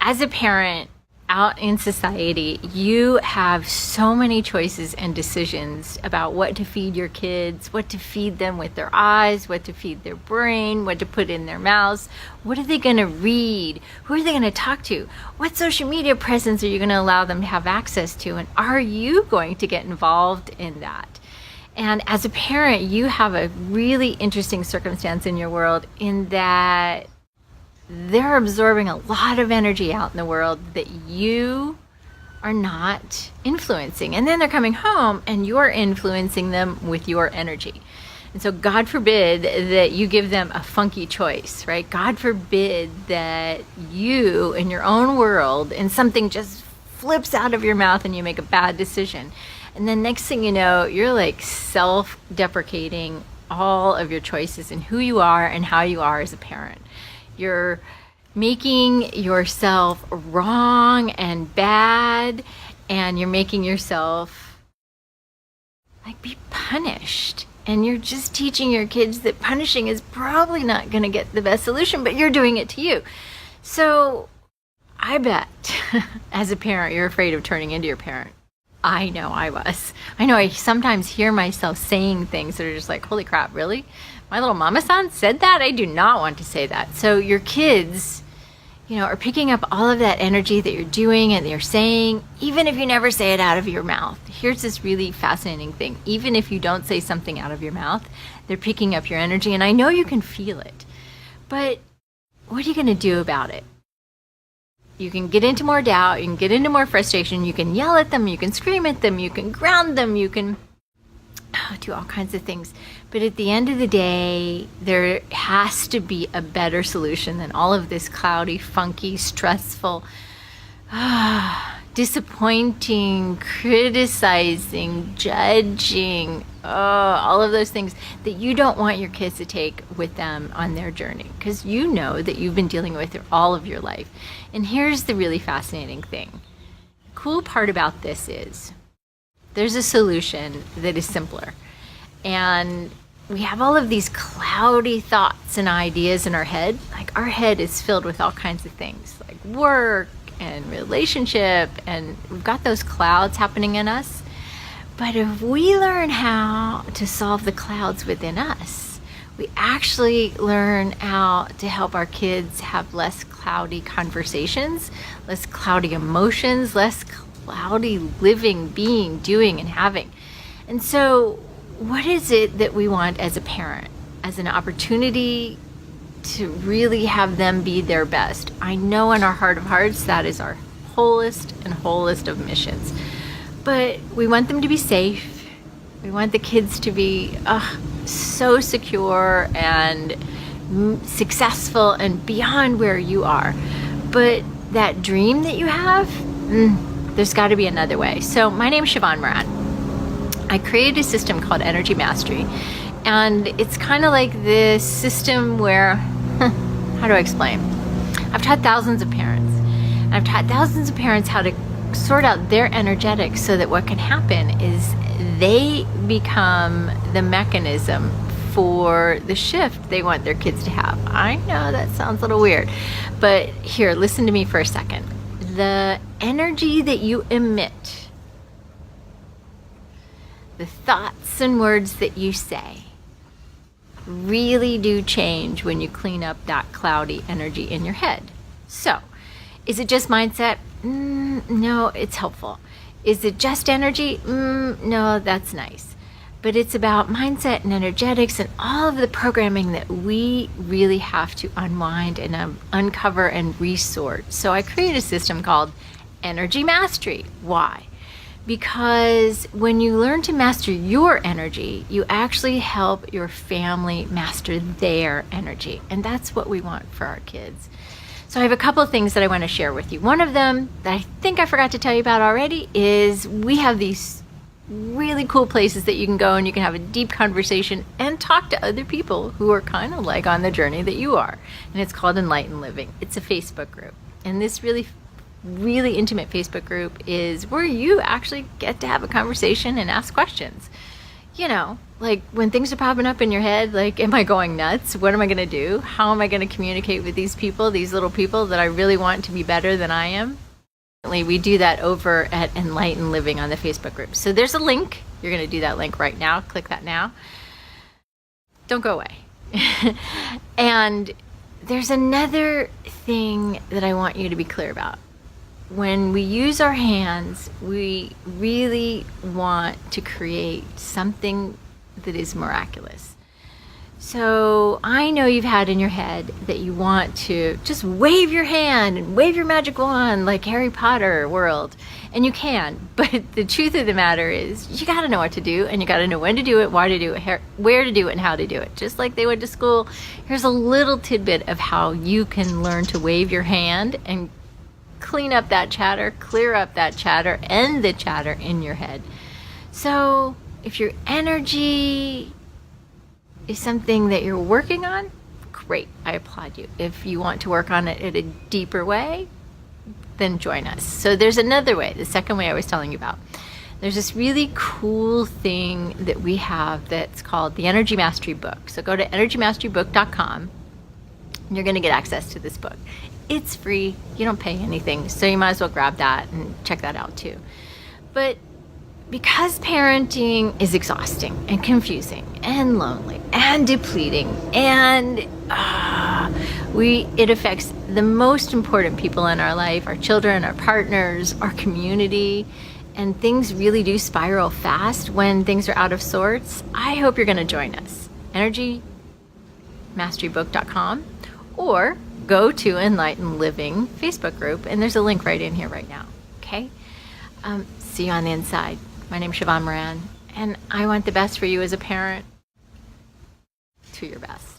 as a parent out in society, you have so many choices and decisions about what to feed your kids, what to feed them with their eyes, what to feed their brain, what to put in their mouths. What are they going to read? Who are they going to talk to? What social media presence are you going to allow them to have access to? And are you going to get involved in that? And as a parent, you have a really interesting circumstance in your world in that they're absorbing a lot of energy out in the world that you are not influencing. And then they're coming home and you're influencing them with your energy. And so God forbid that you give them a funky choice, right? God forbid that you in your own world and something just flips out of your mouth and you make a bad decision. And then next thing you know, you're like self-deprecating all of your choices and who you are and how you are as a parent. You're making yourself wrong and bad, and you're making yourself like be punished. And you're just teaching your kids that punishing is probably not going to get the best solution, but you're doing it to you. So I bet as a parent, you're afraid of turning into your parent. I know I was. I know I sometimes hear myself saying things that are just like, holy crap, really? My little mama-san said that? I do not want to say that. So your kids, are picking up all of that energy that you're doing and you're saying, even if you never say it out of your mouth. Here's this really fascinating thing. Even if you don't say something out of your mouth, they're picking up your energy. And I know you can feel it. But what are you going to do about it? You can get into more doubt, you can get into more frustration, you can yell at them, you can scream at them, you can ground them, you can do all kinds of things. But at the end of the day, there has to be a better solution than all of this cloudy, funky, stressful, disappointing, criticizing, judging, all of those things that you don't want your kids to take with them on their journey, because you know that you've been dealing with it all of your life. And here's the really fascinating thing. The cool part about this is there's a solution that is simpler. And we have all of these cloudy thoughts and ideas in our head. Like our head is filled with all kinds of things like work and relationship, and we've got those clouds happening in us. But if we learn how to solve the clouds within us, we actually learn how to help our kids have less cloudy conversations, less cloudy emotions, less cloudy living, being, doing, and having. And so what is it that we want as a parent, as an opportunity to really have them be their best? I know in our heart of hearts that is our wholest of missions. But we want them to be safe. We want the kids to be so secure and successful and beyond where you are. But that dream that you have, there's got to be another way. So my name is Siobhan Moran. I created a system called Energy Mastery. And it's kind of like this system where, how do I explain? I've taught thousands of parents. And I've taught thousands of parents how to sort out their energetics so that what can happen is they become the mechanism for the shift they want their kids to have. I know that sounds a little weird, but here, listen to me for a second. The energy that you emit, the thoughts and words that you say, really do change when you clean up that cloudy energy in your head. So, is it just mindset? No, it's helpful. Is it just energy? No, that's nice. But it's about mindset and energetics and all of the programming that we really have to unwind and uncover and resort. So I created a system called Energy Mastery. Why? Because when you learn to master your energy, you actually help your family master their energy. And that's what we want for our kids. So I have a couple of things that I want to share with you. One of them that I think I forgot to tell you about already is we have these really cool places that you can go and you can have a deep conversation and talk to other people who are kind of like on the journey that you are. And it's called Enlightened Living. It's a Facebook group. And this really intimate Facebook group is where you actually get to have a conversation and ask questions. you know, like when things are popping up in your head, like, am I going nuts? What am I going to do? How am I going to communicate with these people, these little people that I really want to be better than I am? We do that over at Enlightened Living on the Facebook group. So there's a link. You're going to do that link right now. Click that now. Don't go away. And there's another thing that I want you to be clear about. When we use our hands, we really want to create something that is miraculous. So I know you've had in your head that you want to just wave your hand and wave your magic wand like Harry Potter world. And you can, but the truth of the matter is you got to know what to do, and you got to know when to do it, why to do it, where to do it, and how to do it. Just like they went to school, here's a little tidbit of how you can learn to wave your hand and clean up that chatter, clear up that chatter, end the chatter in your head. So if your energy is something that you're working on, great, I applaud you. If you want to work on it in a deeper way, then join us. So there's another way, the second way I was telling you about. There's this really cool thing that we have that's called the Energy Mastery Book. So go to energymasterybook.com and you're going to get access to this book. It's free, you don't pay anything, so you might as well grab that and check that out too. But because parenting is exhausting and confusing and lonely and depleting, and it affects the most important people in our life, our children, our partners, our community, and things really do spiral fast when things are out of sorts, I hope you're going to join us. energymasterybook.com, or go to Enlightened Living Facebook group, and there's a link right in here right now. Okay? See you on the inside. My name's Siobhan Moran, and I want the best for you as a parent. To your best.